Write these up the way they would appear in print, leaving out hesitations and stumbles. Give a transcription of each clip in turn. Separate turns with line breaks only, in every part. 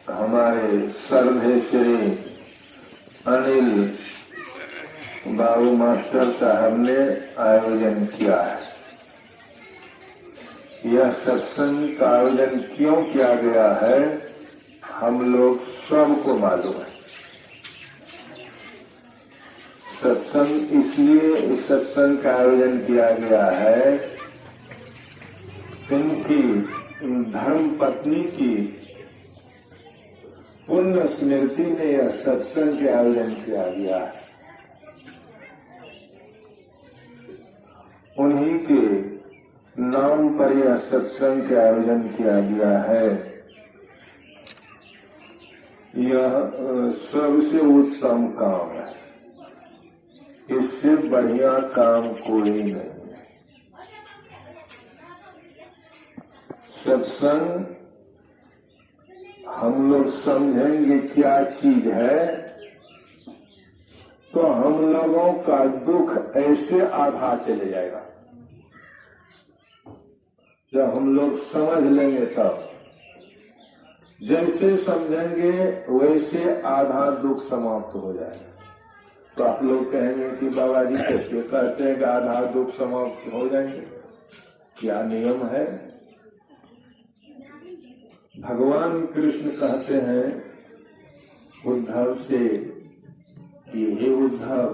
हमारे श्रद्धेय श्री अनिल बाबू मास्टर साहब ने आयोजन किया है। यह सत्संग का आयोजन क्यों किया गया है, हम लोग सबको मालूम है। सत्संग इसलिए इस सत्संग का आयोजन किया गया है क्योंकि धर्म पत्नी की पुण्य स्मृति में यह सत्संग के आयोजन किया गया है। उन्हीं के नाम पर यह सत्संग के आयोजन किया गया है। यह सबसे उत्तम काम है, इससे बढ़िया काम कोई नहीं है। सत्संग हम लोग समझेंगे क्या चीज है तो हम लोगों का दुख ऐसे आधा चले जाएगा। जब हम लोग समझ लेंगे तब, जैसे समझेंगे वैसे आधा दुख समाप्त हो जाएगा। तो आप लोग कहेंगे कि बाबा जी कैसे कहते हैं कि आधा दुख समाप्त हो जाएंगे, क्या नियम है? भगवान कृष्ण कहते हैं उद्धव से कि हे उद्धव,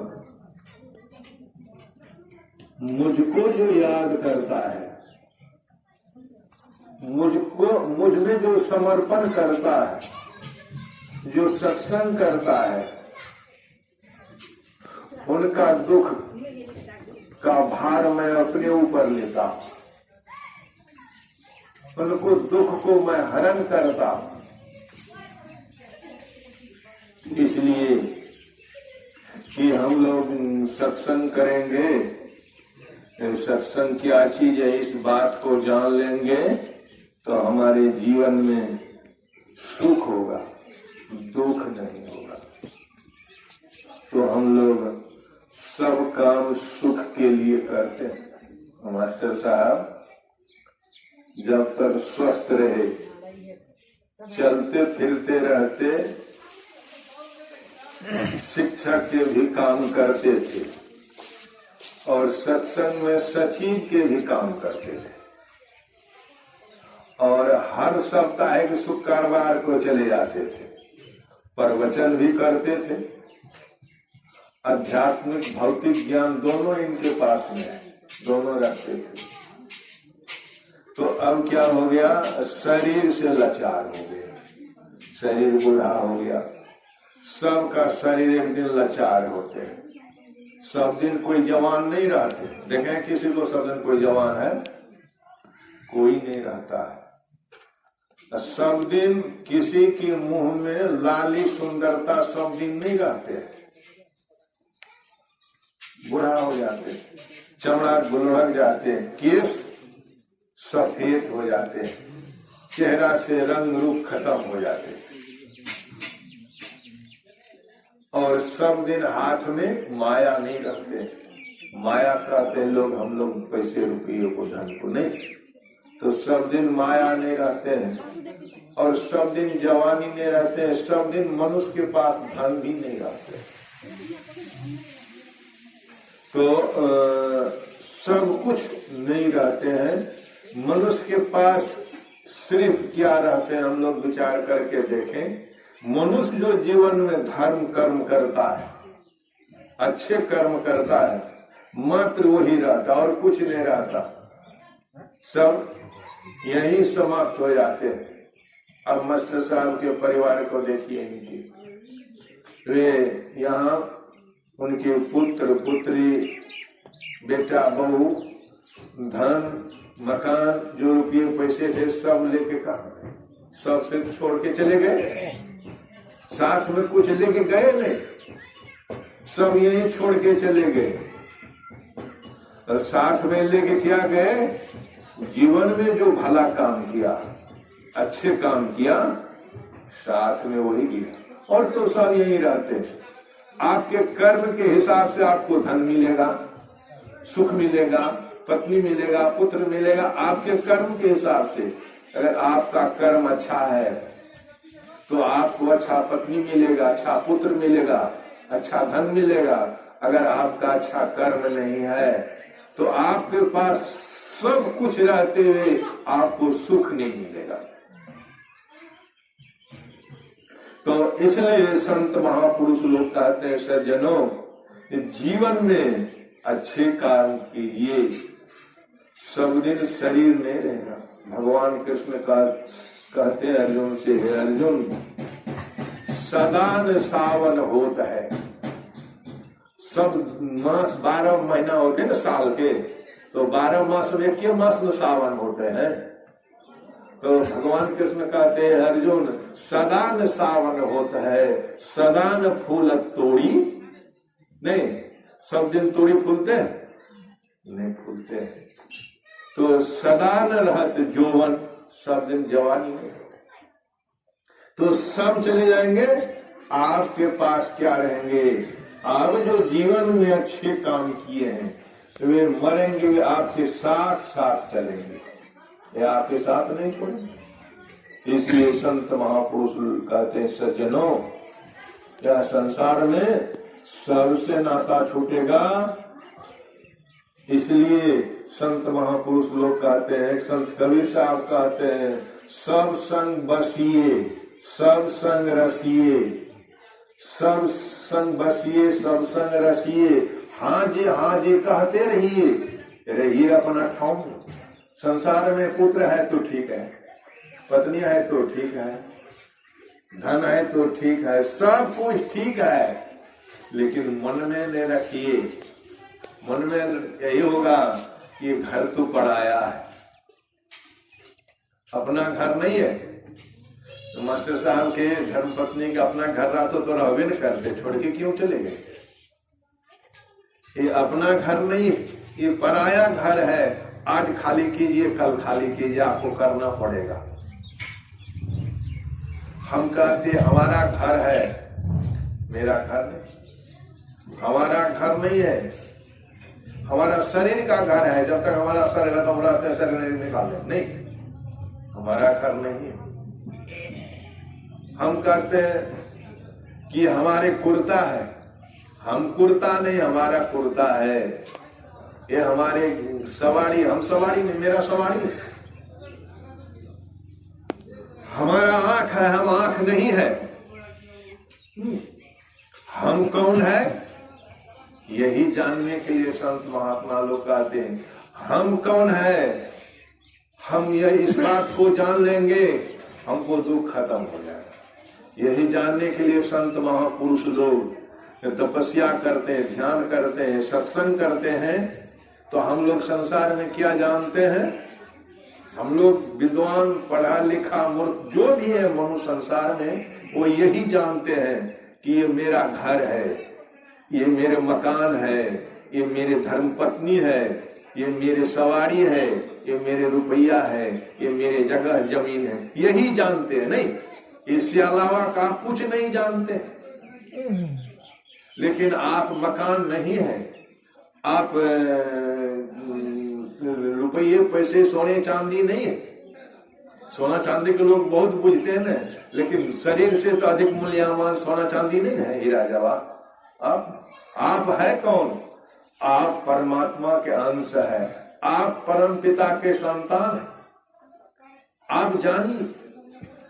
मुझको जो याद करता है, मुझ में जो समर्पण करता है, जो सत्संग करता है, उनका दुख का भार मैं अपने ऊपर लेता हूं। उनको दुख को मैं हरण करता हूं। इसलिए कि हम लोग सत्संग करेंगे, सत्संग क्या चीज है इस बात को जान लेंगे तो हमारे जीवन में सुख होगा, दुख नहीं होगा। तो हम लोग सब काम सुख के लिए करते हैं। मास्टर साहब जब तक स्वस्थ रहे, चलते फिरते रहते, शिक्षक के भी काम करते थे और सत्संग में सचिव के भी काम करते थे और हर साप्ताहिक शुक्रवार को चले जाते थे, प्रवचन भी करते थे। आध्यात्मिक भौतिक ज्ञान दोनों इनके पास में है, दोनों रखते थे। तो अब क्या हो गया, शरीर से लाचार हो गया, शरीर बूढ़ा हो गया। सबका शरीर एक दिन लाचार होते हैं, सब दिन कोई जवान नहीं रहते। देखें किसी को सब दिन कोई जवान है, कोई नहीं रहता है। सब दिन किसी के मुंह में लाली सुंदरता सब दिन नहीं रहते, बूढ़ा हो जाते, चमड़ा गुलहक जाते, केस सफेद हो जाते, चेहरा से रंग रूप खत्म हो जाते और सब दिन हाथ में माया नहीं रखते। माया कहते लोग, हम लोग पैसे रुपये को, धन को नहीं। तो सब दिन माया नहीं रहते हैं और सब दिन जवानी नहीं रहते हैं, सब दिन मनुष्य के पास धन भी नहीं रहते। तो सब कुछ नहीं रहते हैं। मनुष्य के पास सिर्फ क्या रहते हैं, हम लोग विचार करके देखें। मनुष्य जो जीवन में धर्म कर्म करता है, अच्छे कर्म करता है, मात्र वही रहता और कुछ नहीं रहता। सब यही समाप्त हो जाते हैं। अब मास्टर साहब के परिवार को देखिए, इनकी वे यहाँ उनके पुत्र पुत्री, बेटा बहू, धन मकान, जो रुपये पैसे थे सब लेके कहा, सब से छोड़ के चले गए। साथ में कुछ लेके गए नहीं, सब यही छोड़ के चले गए। और साथ में लेके क्या गए, जीवन में जो भला काम किया, अच्छे काम किया, साथ में वही किया। और तो सब यही रहते। आपके कर्म के हिसाब से आपको धन मिलेगा, सुख मिलेगा, पत्नी मिलेगा, पुत्र मिलेगा, आपके कर्म के हिसाब से। अगर आपका कर्म अच्छा है तो आपको अच्छा पत्नी मिलेगा, अच्छा पुत्र मिलेगा, अच्छा धन मिलेगा। अगर आपका अच्छा कर्म नहीं है तो आपके पास सब कुछ रहते हुए आपको सुख नहीं मिलेगा। तो इसलिए संत महापुरुष लोग कहते हैं, सज्जनों, जीवन में अच्छे काम कीजिए, सब दिन शरीर नहीं रहना। भगवान कृष्ण कहते हैं अर्जुन से, हे अर्जुन, सदा न सावन होता है। सब मास 12 महीना होते हैं ना साल के, तो 12 मास में क्या मास में सावन होते हैं। तो भगवान कृष्ण कहते हैं, अर्जुन, सदा न सावन होता है, सदा न फूल तोड़ी नहीं। सब दिन तोड़ी फूलते हैं नहीं, फूलते हैं। तो सदा न रहत जौवन, सब दिन जवानी है। तो सब चले जाएंगे, आपके पास क्या रहेंगे? आप जो जीवन में अच्छे काम किए हैं वे मरेंगे, वे आपके साथ साथ चलेंगे, ये आपके साथ नहीं छोड़ेंगे। इसलिए संत महापुरुष कहते हैं, सज्जनों, क्या संसार में सबसे नाता छूटेगा। इसलिए संत महापुरुष लोग कहते हैं, संत कबीर साहब कहते हैं, सब संग बसिए, सब संग रसिए, सब संग बसिए, सब संग रसिए, हाँ जी कहते रहिए, रहिए अपना ठाऊं। संसार में पुत्र है तो ठीक है, पत्नी है तो ठीक है, धन है तो ठीक है, सब कुछ ठीक है, लेकिन मन में नहीं रखिए। मन में यही होगा कि घर तो पराया है, अपना घर नहीं है। तो मास्टर साहब के धर्म पत्नी का अपना घर रहा तो रहबे न करते, छोड़ के क्यों चले गए? ये अपना घर नहीं, ये पराया घर है। आज खाली कीजिए, कल खाली कीजिए, आपको करना पड़ेगा। हम कहते हमारा घर है, मेरा घर नहीं, हमारा घर नहीं है, हमारा शरीर का घर है। जब तक हमारा शरीर है तो हम रहते हैं, शरीर नहीं निकाले, नहीं, हमारा घर नहीं है। हम कहते हैं कि हमारे कुर्ता है, हम कुर्ता नहीं, हमारा कुर्ता है। ये हमारे सवारी, हम सवारी नहीं, मेरा सवारी नहीं। हमारा आंख है, हम आंख नहीं है। हम कौन है यही जानने के लिए संत महात्मा लोग कहते हैं, हम कौन है। हम यही इस बात को जान लेंगे, हमको दुख खत्म हो जाएगा। यही जानने के लिए संत महापुरुष लोग तपस्या करते हैं, ध्यान करते हैं, सत्संग करते हैं। तो हम लोग संसार में क्या जानते हैं? हम लोग विद्वान, पढ़ा लिखा, मूर्ख जो भी है मनुष्य संसार में, वो यही जानते हैं कि ये मेरा घर है, ये मेरे मकान है, ये मेरे धर्म पत्नी है, ये मेरे सवारी है, ये मेरे रुपया है, ये मेरे जगह जमीन है। यही जानते हैं, नहीं, इससे अलावा का कुछ नहीं जानते। लेकिन आप मकान नहीं है, आप रुपये पैसे सोने चांदी नहीं है। सोना चांदी के लोग बहुत बुझते हैं ना, लेकिन शरीर से तो अधिक मूल्यवान सोना चांदी नहीं है, हीरा जवाहर। आप है कौन? आप परमात्मा के अंश है, आप परम पिता के संतान हैं। आप जानिए,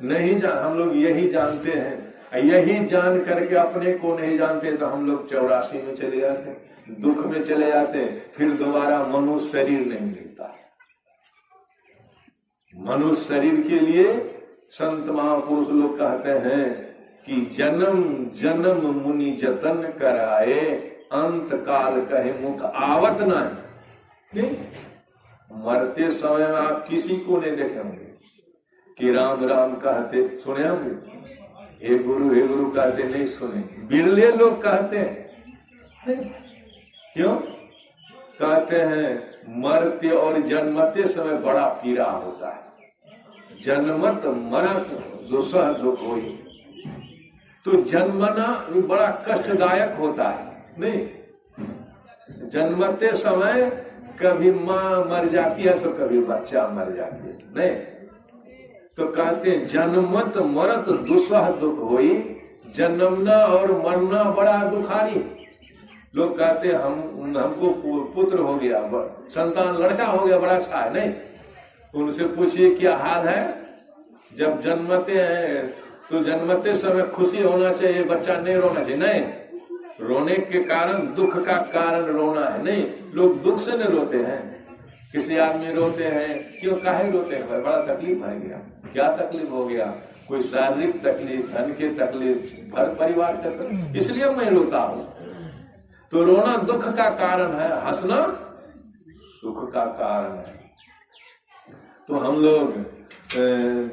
नहीं जान, हम लोग यही जानते हैं। यही जान करके अपने को नहीं जानते तो हम लोग 84 में चले जाते, दुख में चले जाते, फिर दोबारा मनुष्य शरीर नहीं मिलता। मनुष्य शरीर के लिए संत महापुरुष लोग कहते हैं कि जन्म जन्म मुनि जतन कराए, अंत काल कहे मुख आवत नहीं। मरते समय में आप किसी को नहीं देखेंगे कि राम राम कहते सुने होंगे, हे गुरु कहते नहीं सुने। बिरले लोग कहते हैं, क्यों कहते हैं? मरते और जन्मते समय बड़ा पीड़ा होता है। जन्मत मरत दुसह दुख होई, तो जन्मना बड़ा कष्टदायक होता है। नहीं, जन्मते समय कभी माँ मर जाती है तो कभी बच्चा मर जाती है। नहीं, तो कहते जन्मत मरत दुस्सह दुख होई, जन्मना और मरना बड़ा दुखारी। लोग कहते हमको पुत्र हो गया, संतान लड़का हो गया, बड़ा अच्छा है। नहीं, उनसे पूछिए क्या हाल है। जब जन्मते हैं तो जन्मते समय खुशी होना चाहिए, बच्चा नहीं रोना चाहिए। नहीं, रोने के कारण दुख का कारण रोना है। नहीं, लोग दुख से नहीं रोते हैं। किसी आदमी रोते हैं, क्यों काहे रोते हैं? बड़ा तकलीफ आ गया। क्या तकलीफ हो गया? कोई शारीरिक तकलीफ, धन की तकलीफ, घर परिवार का तकलीफ, इसलिए मैं रोता हूँ। तो रोना दुख का कारण है, हंसना सुख का कारण है। तो हम लोग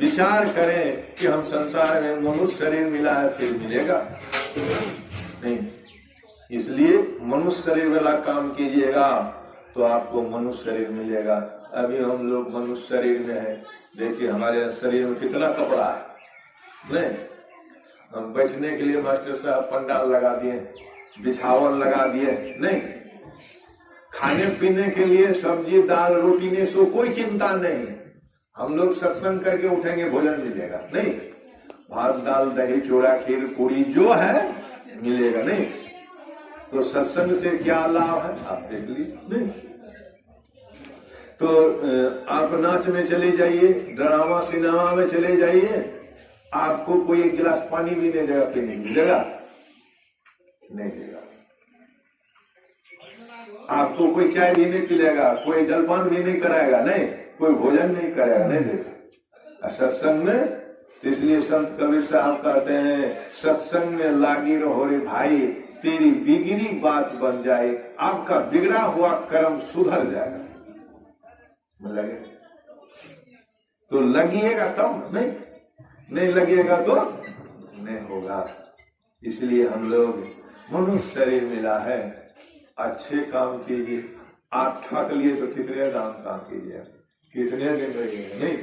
विचार करें कि हम संसार में मनुष्य शरीर मिला है, फिर मिलेगा नहीं। इसलिए मनुष्य शरीर वाला काम कीजिएगा तो आपको मनुष्य शरीर मिलेगा। अभी हम लोग मनुष्य शरीर में है, देखिए हमारे शरीर में कितना कपड़ा है। नहीं, हम बैठने के लिए मास्टर साहब पंडाल लगा दिए, बिछावन लगा दिए। नहीं, खाने पीने के लिए सब्जी दाल रोटी नहीं, सो कोई चिंता नहीं। हम लोग सत्संग करके उठेंगे, भोजन मिलेगा। नहीं, भात दाल दही चूड़ा खीर पूरी जो है मिलेगा। नहीं, तो सत्संग से क्या लाभ है आप देख लीजिए। नहीं, तो आप नाच में चले जाइए, ड्रामा सिनेमा में चले जाइए, आपको कोई एक गिलास पानी भी नहीं देगा, पीने की जगह नहीं देगा। आपको कोई चाय भी नहीं पिलेगा, कोई जलपान भी नहीं कराएगा। नहीं, कोई भोजन नहीं करेगा, नहीं देगा सत्संग में। इसलिए संत कबीर साहब कहते हैं, सत्संग में लागी रहो रे भाई, तेरी बिगड़ी बात बन जाए, आपका बिगड़ा हुआ कर्म सुधर जाएगा। लगे तो लगिएगा तब, नहीं लगेगा तो नहीं होगा। इसलिए हम लोग मनुष्य शरीर मिला है, अच्छे काम कीजिए। आप ठक लिए तो कितने दाम काम कीजिए, कितने दिन रहिएगा। नहीं,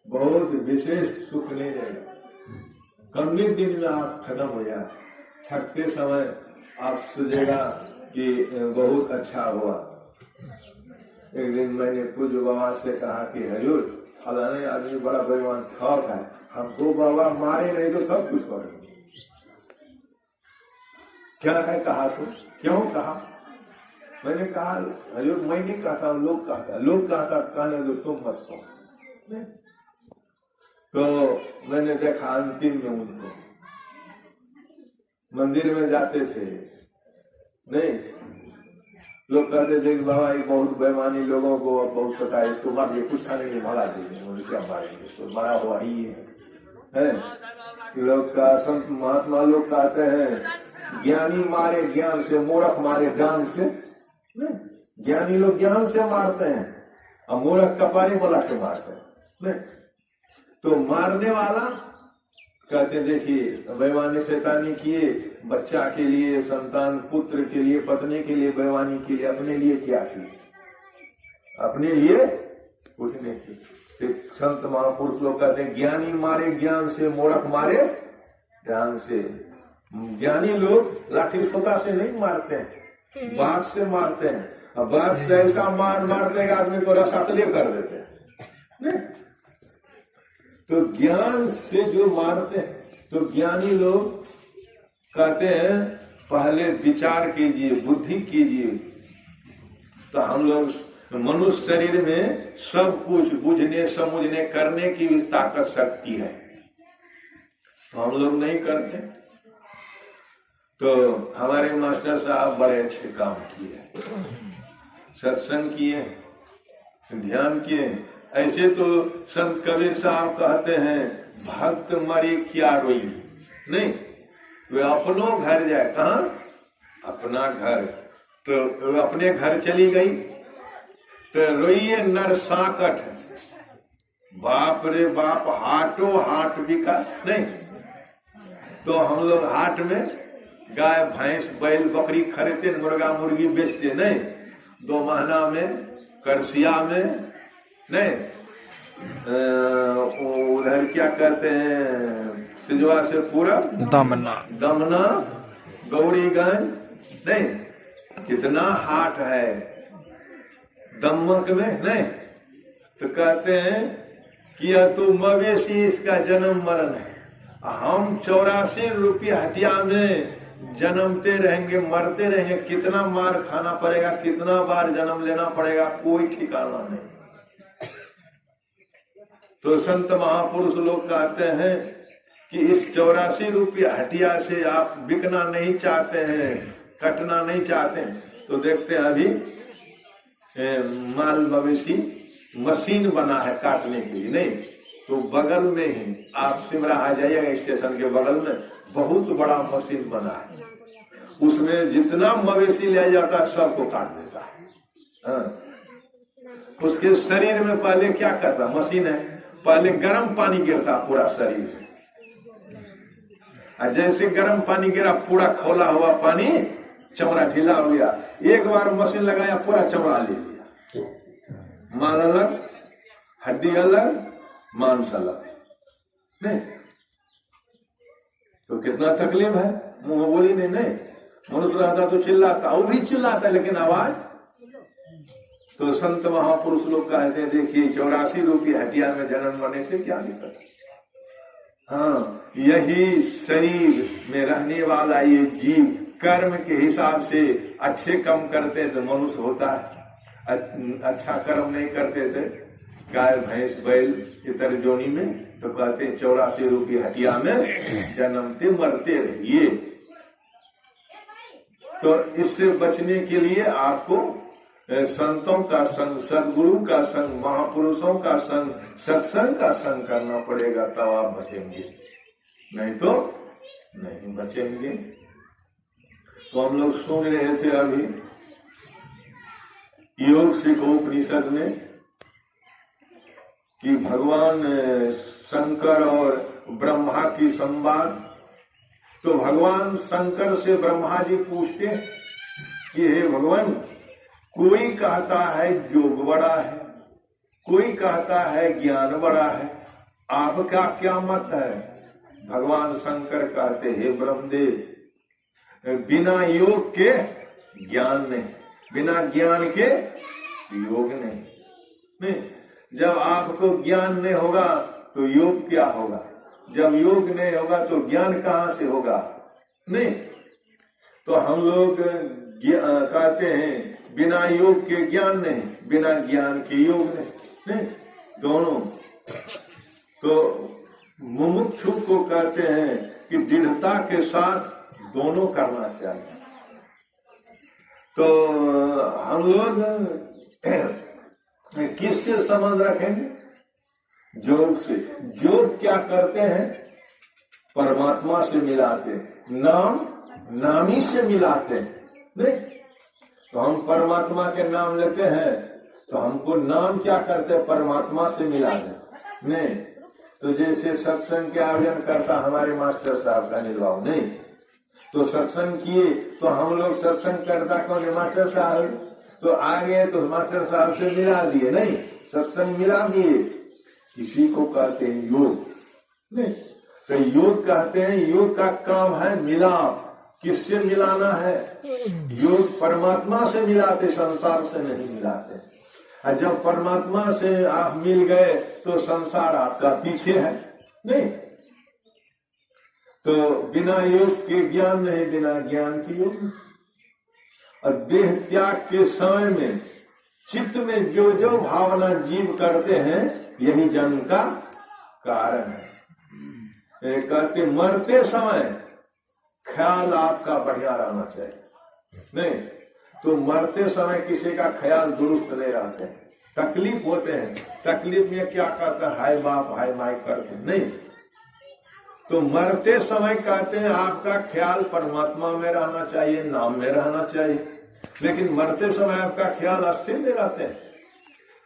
बहुत विशेष सुख नहीं रहेगा। कम ही दिन में आप खत्म हो जाए। थकते समय आप सोचेगा कि बहुत अच्छा हुआ। एक दिन मैंने पूज्य बाबा से कहा कि हजूर फलाने आदमी बड़ा बेईमान ठग है, हमको बाबा मारे नहीं तो सब कुछ करेंगे। क्या है कहा? तो क्यों कहा? मैंने कहा हजूर मैं नहीं कहता, लोग कहता कहने दो, तुम मत सुनो। तो मैंने देखा अंतिम में उनको मंदिर में जाते थे। नहीं, लोग कहते थे कि बाबा ये बहुत बेईमानी लोगों को बहुत सताए, इसको मार दिए, कुछ खाने नहीं भगा दीजिए, क्या मारेंगे, इसको बड़ा हुआ ही है। लोग का संत महात्मा लोग कहते हैं ज्ञानी मारे ज्ञान से, मूर्ख मारे ज्ञान से। नहीं, ज्ञानी लोग ज्ञान से मारते हैं और मूर्ख कपारी बोला से मारते हैं। नहीं, तो मारने वाला कहते देखिए बेईमानी शैतानी किए, बच्चा के लिए, संतान पुत्र के लिए, पत्नी के लिए बेईमानी के लिए, अपने लिए क्या किए? अपने लिए कुछ नहीं किए। संत महापुरुष लोग कहते हैं ज्ञानी मारे ज्ञान से, मूर्ख मारे ज्ञान से। ज्ञानी लोग लाठी सोटा से नहीं मारते हैं, बात से मारते हैं। और बात से ऐसा मारते हैं आदमी को रसातले कर देते हैं। तो ज्ञान से जो मारते हैं, तो ज्ञानी लोग कहते हैं पहले विचार कीजिए, बुद्धि कीजिए। तो हम लोग मनुष्य शरीर में सब कुछ बुझने समझने करने की भी ताकत शक्ति है, तो हम लोग नहीं करते। तो हमारे मास्टर साहब बड़े अच्छे काम किए, सत्संग किए, ध्यान किए। ऐसे तो संत कबीर साहब कहते हैं भक्त मरे क्या रोई। नहीं, वे अपनों घर जाए, कहा अपना घर। तो अपने घर चली गई तो रोइए नर साकट, बाप रे बाप, हाटो हाट विकास। नहीं, तो हम लोग हाट में गाय भैंस बैल बकरी खरीदते, मुर्गा मुर्गी बेचते। नहीं, 2 महीना में करसिया में नहीं, उधर क्या कहते हैं सिजवा से पूरा दमना गौरीगंज। नहीं, कितना हाट है दमक में। नहीं, तो कहते हैं कि यह तो मवेशी इसका जन्म मरण है, हम 84 रुपये हटिया में जन्मते रहेंगे मरते रहेंगे, कितना मार खाना पड़ेगा, कितना बार जन्म लेना पड़ेगा, कोई ठिकाना नहीं। तो संत महापुरुष लोग कहते हैं कि इस 84 रुपये हटिया से आप बिकना नहीं चाहते हैं, कटना नहीं चाहते हैं, तो देखते हैं अभी माल मवेशी मशीन बना है काटने के लिए, नहीं तो बगल में ही आप सिमरा आ जाइएगा, स्टेशन के बगल में बहुत बड़ा मशीन बना है, उसमें जितना मवेशी लिया जाता है सबको काट देता है। हाँ। उसके शरीर में पहले क्या करता, मशीन है, पहले गर्म पानी गिरता पूरा शरीर में, और जैसे गर्म पानी गिरा पूरा खोला हुआ पानी चमड़ा ढीला हो गया, एक बार मशीन लगाया पूरा चमड़ा ले लिया, माल अलग हड्डी अलग मांस अलग, नहीं तो कितना तकलीफ है। मुंह बोली नहीं, मनुष्य रहता तो चिल्लाता, वो भी चिल्लाता लेकिन आवाज। तो संत महापुरुष लोग कहते हैं देखिए 84 रुपये हटिया में जन्म होने से क्या दिक्कत। हाँ, यही शरीर में रहने वाला ये जीव कर्म के हिसाब से अच्छे काम करते तो मनुष्य होता है, अच्छा कर्म नहीं करते थे गाय भैंस बैल इतर जोनी में, तो कहते 84 रुपये हटिया में जन्मते मरते रहिए। तो इससे बचने के लिए आपको संतों का संग, सदगुरु का संग, महापुरुषों का संग, सत्संग का संग करना पड़ेगा, तब आप बचेंगे, नहीं तो नहीं बचेंगे। तो हम लोग सुन रहे थे अभी योग सिद्धोपनिषद में कि भगवान शंकर और ब्रह्मा की संवाद। तो भगवान शंकर से ब्रह्मा जी पूछते कि हे भगवान, कोई कहता है योग बड़ा है, कोई कहता है ज्ञान बड़ा है, आपका क्या मत है। भगवान शंकर कहते हे ब्रह्मदेव, बिना योग के ज्ञान नहीं, बिना ज्ञान के योग नहीं। जब आपको ज्ञान नहीं होगा तो योग क्या होगा, जब योग नहीं होगा तो ज्ञान कहाँ से होगा। नहीं तो हम लोग कहते हैं बिना योग के ज्ञान नहीं, बिना ज्ञान के योग नहीं, दोनों। तो मुमुक्षु को कहते हैं कि दृढ़ता के साथ दोनों करना चाहिए। तो हम लोग किससे संबंध रखेंगे, योग से। योग क्या करते हैं, परमात्मा से मिलाते, नामी से मिलाते, नहीं तो हम परमात्मा के नाम लेते हैं तो हमको नाम क्या करते हैं, परमात्मा से मिला दे। नहीं तो जैसे सत्संग के आयोजन करता हमारे मास्टर साहब का निर्वाह, नहीं तो सत्संग किए तो हम लोग सत्संग करता कौन है, मास्टर साहब, तो आगे तो मास्टर साहब से मिला दिए, नहीं सत्संग मिला दिए, इसी को कहते हैं योग। नहीं तो योग कहते हैं, योग का काम है मिलाप। किससे मिलाना है, योग परमात्मा से मिलाते, संसार से नहीं मिलाते। और जब परमात्मा से आप मिल गए तो संसार आपका पीछे है, नहीं तो बिना योग के ज्ञान नहीं, बिना ज्ञान के योग नहीं। और देह त्याग के समय में चित्त में जो जो भावना जीव करते हैं यही जन्म का कारण है। कहते मरते समय ख्याल आपका बढ़िया रहना चाहिए, नहीं तो मरते समय किसी का ख्याल दुरुस्त नहीं रहते, तकलीफ होते हैं, तकलीफ में क्या कहता है हाय बाप हाय माई करते, नहीं तो मरते समय कहते हैं आपका ख्याल परमात्मा में रहना चाहिए, नाम में रहना चाहिए। लेकिन मरते समय आपका ख्याल अस्थिर नहीं रहते,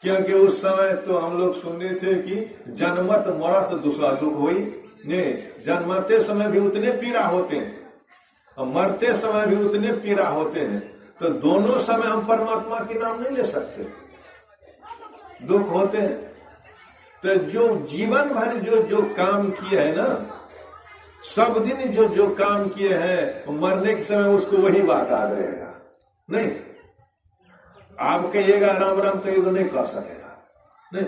क्योंकि उस समय तो हम लोग सुनने थे कि जन्मत मरत दूसरा दुख हुई, नहीं जन्मते समय भी उतने पीड़ा होते हैं और मरते समय भी उतने पीड़ा होते हैं। तो दोनों समय हम परमात्मा की नाम नहीं ले सकते, दुख होते हैं। तो जो जीवन भर जो जो काम किए है ना, सब दिन जो जो काम किए हैं, मरने के समय उसको वही बात आ रहेगा। नहीं आप कहिएगा राम राम कहिए तो नहीं कह सकेगा, नहीं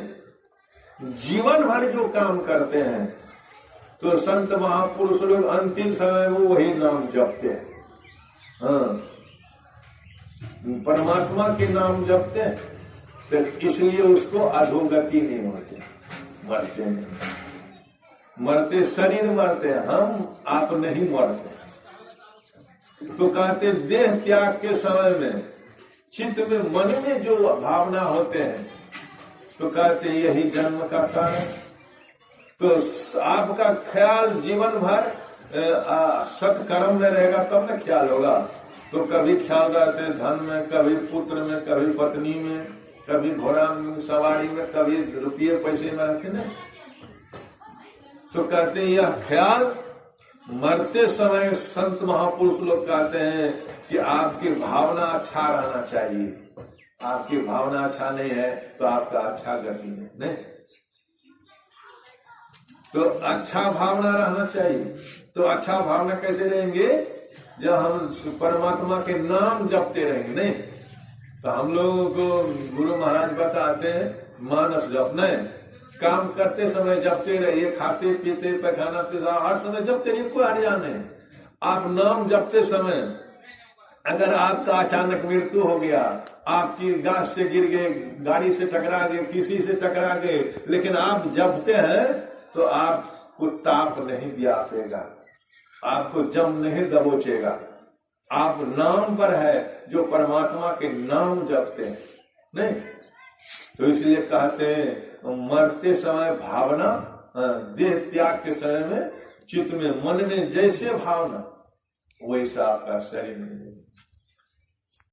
जीवन भर जो काम करते हैं, तो संत महापुरुष लोग अंतिम समय में वही नाम जपते हैं। हाँ, परमात्मा के नाम जपते हैं, तो इसलिए उसको अधोगति नहीं होते, मरते नहीं, मरते शरीर मरते हैं, हम आप नहीं मरते। तो कहते देह त्याग के समय में चित्त में मन में जो भावना होते हैं, तो कहते यही जन्म का कारण। तो आपका ख्याल जीवन भर सत्कर्म में रहेगा तब न ख्याल होगा। तो कभी ख्याल रहते धन में, कभी पुत्र में, कभी पत्नी में, कभी घोड़ा सवारी में, कभी रुपये पैसे में रहते न। तो कहते हैं यह ख्याल मरते समय संत महापुरुष लोग कहते हैं कि आपकी भावना अच्छा रहना चाहिए। आपकी भावना अच्छा नहीं है तो आपका अच्छा गति नहीं। तो अच्छा भावना रहना चाहिए। तो अच्छा भावना कैसे रहेंगे? जब हम परमात्मा के नाम जपते रहेंगे। नहीं तो हम लोगों को गुरु महाराज बताते हैं मानस जपना है, काम करते समय जपते रहिए, खाते पीते पैखाना पेशाब हर समय जपते रहिए, कोई हरियाणा नहीं। आप नाम जपते समय अगर आपका अचानक मृत्यु हो गया, आपकी गाछ से गिर गए, गाड़ी से टकरा गए, किसी से टकरा गए, लेकिन आप जपते हैं तो आपको ताप नहीं व्यापेगा, आपको जम नहीं दबोचेगा। आप नाम पर है जो परमात्मा के नाम जपते हैं। नहीं तो इसलिए कहते हैं मरते समय भावना, देह त्याग के समय में चित्त में मन में जैसे भावना वैसा आपका शरीर में